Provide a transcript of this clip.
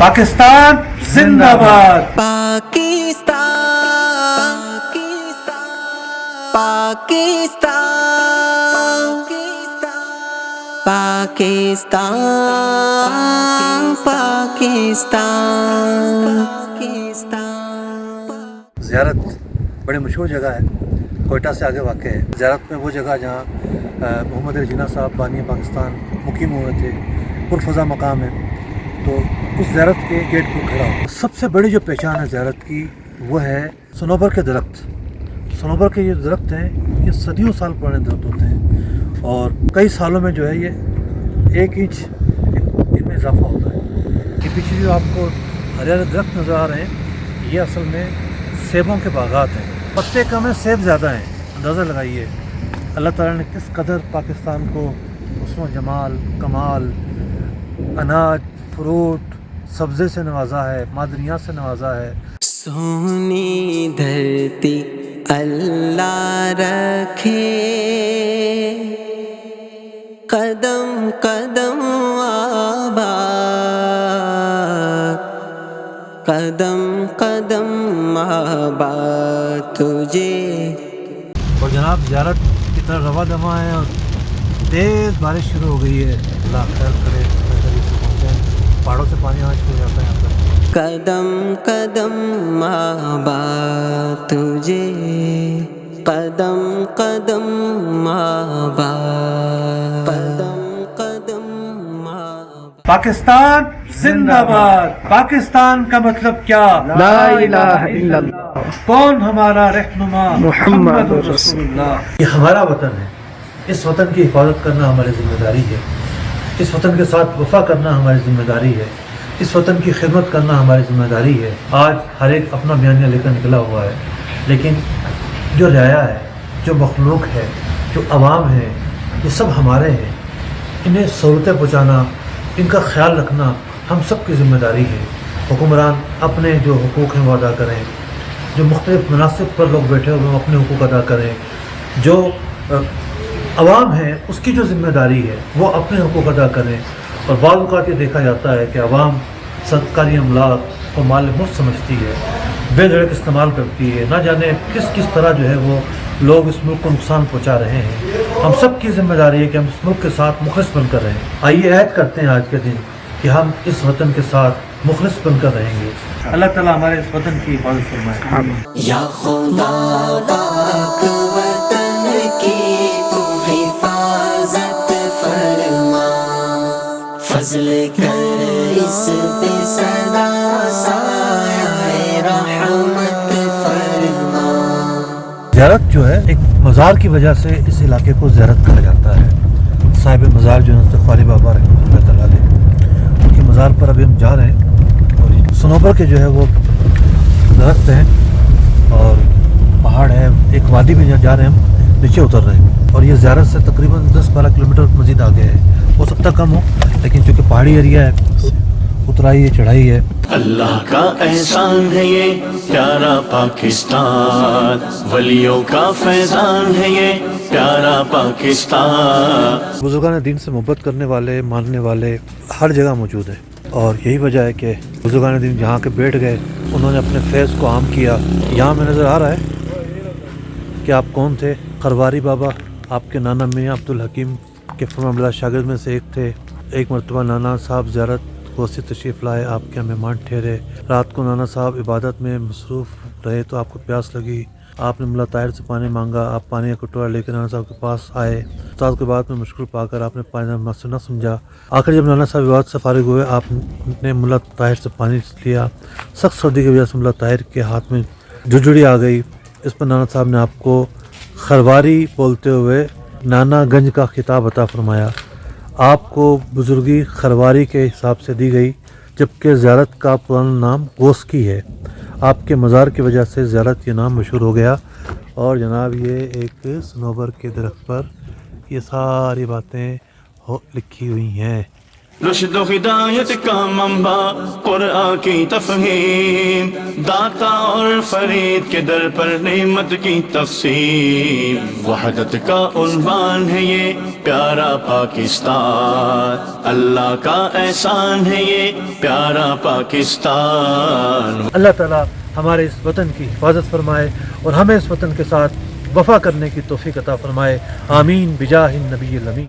पाकिस्तान जिंदाबाद। पाकिस्तान पाकिस्तान पाकिस्तान पाकिस्तान पाकिस्तान। ज़ियारत बड़ी मशहूर जगह है, कोयटा से आगे वाक़ है। ज़ियारत में वो जगह जहाँ मोहम्मद अली जिन्ना साहब बानी पाकिस्तान मुकीम हुए थे, पुरफ़ज़ा मकाम है। तो उस ज़ियारत के गेट पर खड़ा हूँ। सबसे बड़ी जो पहचान है ज़ियारत की वो है सनोबर के दरख्त। सनोबर के ये दरख्त हैं, ये सदियों साल पुराने दरख्त होते हैं और कई सालों में जो है ये 1 इंच इनमें इजाफा होता है। ये पीछे जो आपको हरे हरे दरख्त नज़र आ रहे हैं, ये असल में सेबों के बागात हैं। पत्ते कम हैं, सेब ज़्यादा हैं। अंदाज़ा लगाइए अल्लाह ताला ने किस कदर पाकिस्तान को हुस्न व जमाल, कमाल, अनाज, फ्रूट, सब्ज़े से नवाजा है, मादनियात से नवाजा है। सोनी धरती अल्लाह रखे, कदम कदम आबाद, कदम कदम आबाद तुझे। और जनाब ज़ियारत की तरफ रवा दमा है और तेज़ बारिश शुरू हो गई है। अल्लाह खैर करे, बेहतरी से पहुँचे। पहाड़ों से पानी आना शुरू हो जाता है यहाँ पर। कदम कदम आबाद तुझे, कदम कदम आबाद, कदम कदम आबाद। पाकिस्तान जिंदाबाद। पाकिस्तान का मतलब क्या? ला इलाहा इल्लल्लाह कौन हमारा रहनुमा? मुहम्मद रसूलुल्लाह। ये हमारा वतन है। इस वतन की हिफाजत करना हमारी जिम्मेदारी है। इस वतन के साथ वफा करना हमारी जिम्मेदारी है। इस वतन की खिदमत करना हमारी जिम्मेदारी है। आज हर एक अपना बयानिया लेकर निकला हुआ है, लेकिन जो रियाया है, जो मखलूक है, जो अवाम है, ये सब हमारे हैं। इन्हें सहूलतें पहुँचाना, इनका ख्याल रखना हम सब की जिम्मेदारी है। हुक्मरान अपने जो हुकूक हैं वो अदा करें, जो मुख्तलिफ मनासिब पर लोग बैठे हुए हैं अपने हुकूक अदा करें, जो अवाम है उसकी जो जिम्मेदारी है वो अपने हुकूक अदा करें। और बाद औक़ात ये देखा जाता है कि अवाम सरकारी अमलाक को माल मुफ्त समझती है, बेधड़क इस्तेमाल करती है। ना जाने किस किस तरह जो है वो लोग इस मुल्क को नुकसान पहुँचा रहे हैं। हम सब की जिम्मेदारी है कि हम इस मुल्क के साथ मुखलिस बनकर रहें। आइए ऐद करते हैं आज के दिन कि हम इस वतन के साथ मुखलिस बनकर रहेंगे। अल्लाह ताला हमारे इस वतन की हिफाजत फरमाए। या खुदा पाक वतन की तू हिफाजत फरमा, फज़ल कर इस पे सदा साए रहमत फरमा। ज़ियारत जो है एक मज़ार की वजह से इस इलाके को ज़ियारत कहा जाता है। साहिब मज़ार जो है ख्वारी बाबा रहमतुल्लाह तआला अलैह, उनके मज़ार पर अभी हम जा रहे हैं। और सनोबर के जो है वो दरख्त हैं और पहाड़ है, एक वादी में जा रहे हैं, हम नीचे उतर रहे हैं। और ये ज़ियारत से तकरीबन 10-12 किलोमीटर मज़ीद आगे है। हो सकता कम हो, लेकिन चूँकि पहाड़ी एरिया है, उतराई है, चढ़ाई है। अल्लाह का एहसान है ये प्यारा पाकिस्तान, वलियों का फैजान है ये प्यारा पाकिस्तान। बुजुर्गान दीन से मोहब्बत करने वाले, मानने वाले हर जगह मौजूद है। और यही वजह है कि बुजुर्गान दीन जहाँ के बैठ गए, उन्होंने अपने फैज़ को आम किया। यहाँ में नज़र आ रहा है कि आप कौन थे। खरवारी बाबा आपके नाना मियाँ अब्दुल हकीम के फरमाबरदार शागिर्द में से एक थे। एक मरतबा नाना साहब ज़ियारत कोसी तशरीफ़ लाए, आपके मेहमान ठहरे। रात को नाना साहब इबादत में मसरूफ़ रहे तो आपको प्यास लगी, आपने मुल्ला ताहिर से पानी मांगा। आप पानी का कटोरा लेकर नाना साहब के पास आए। उस्ताद के बाद में मुश्किल पाकर आपने पानी मसला न समझा। आखिर जब नाना साहब इबादत से फारिग हुए, आपने मुल्ला ताहिर से पानी लिया। सख्त सर्दी की वजह से मुल्ला ताहिर के हाथ में जुजड़ी आ गई। इस पर नाना साहब ने आपको खरवारी बोलते हुए नाना गंज का खिताब अता फरमाया। आपको बुजुर्गी खरवारी के हिसाब से दी गई, जबकि ज़ियारत का पुराना नाम गोस्की है। आपके मज़ार की वजह से ज़ियारत ये नाम मशहूर हो गया। और जनाब ये एक सनोबर के दरख्त पर ये सारी बातें लिखी हुई हैं। رشد و ہدایت کا منبع قرآن کی تفہیم، داتا اور فرید کے در پر نعمت کی تقسیم، وحدت کا عنوان ہے یہ پیارا پاکستان، اللہ کا احسان ہے یہ پیارا پاکستان۔ اللہ تعالیٰ ہمارے اس وطن کی حفاظت فرمائے اور ہمیں اس وطن کے ساتھ وفا کرنے کی توفیق عطا فرمائے، آمین بجاہ النبی الامین۔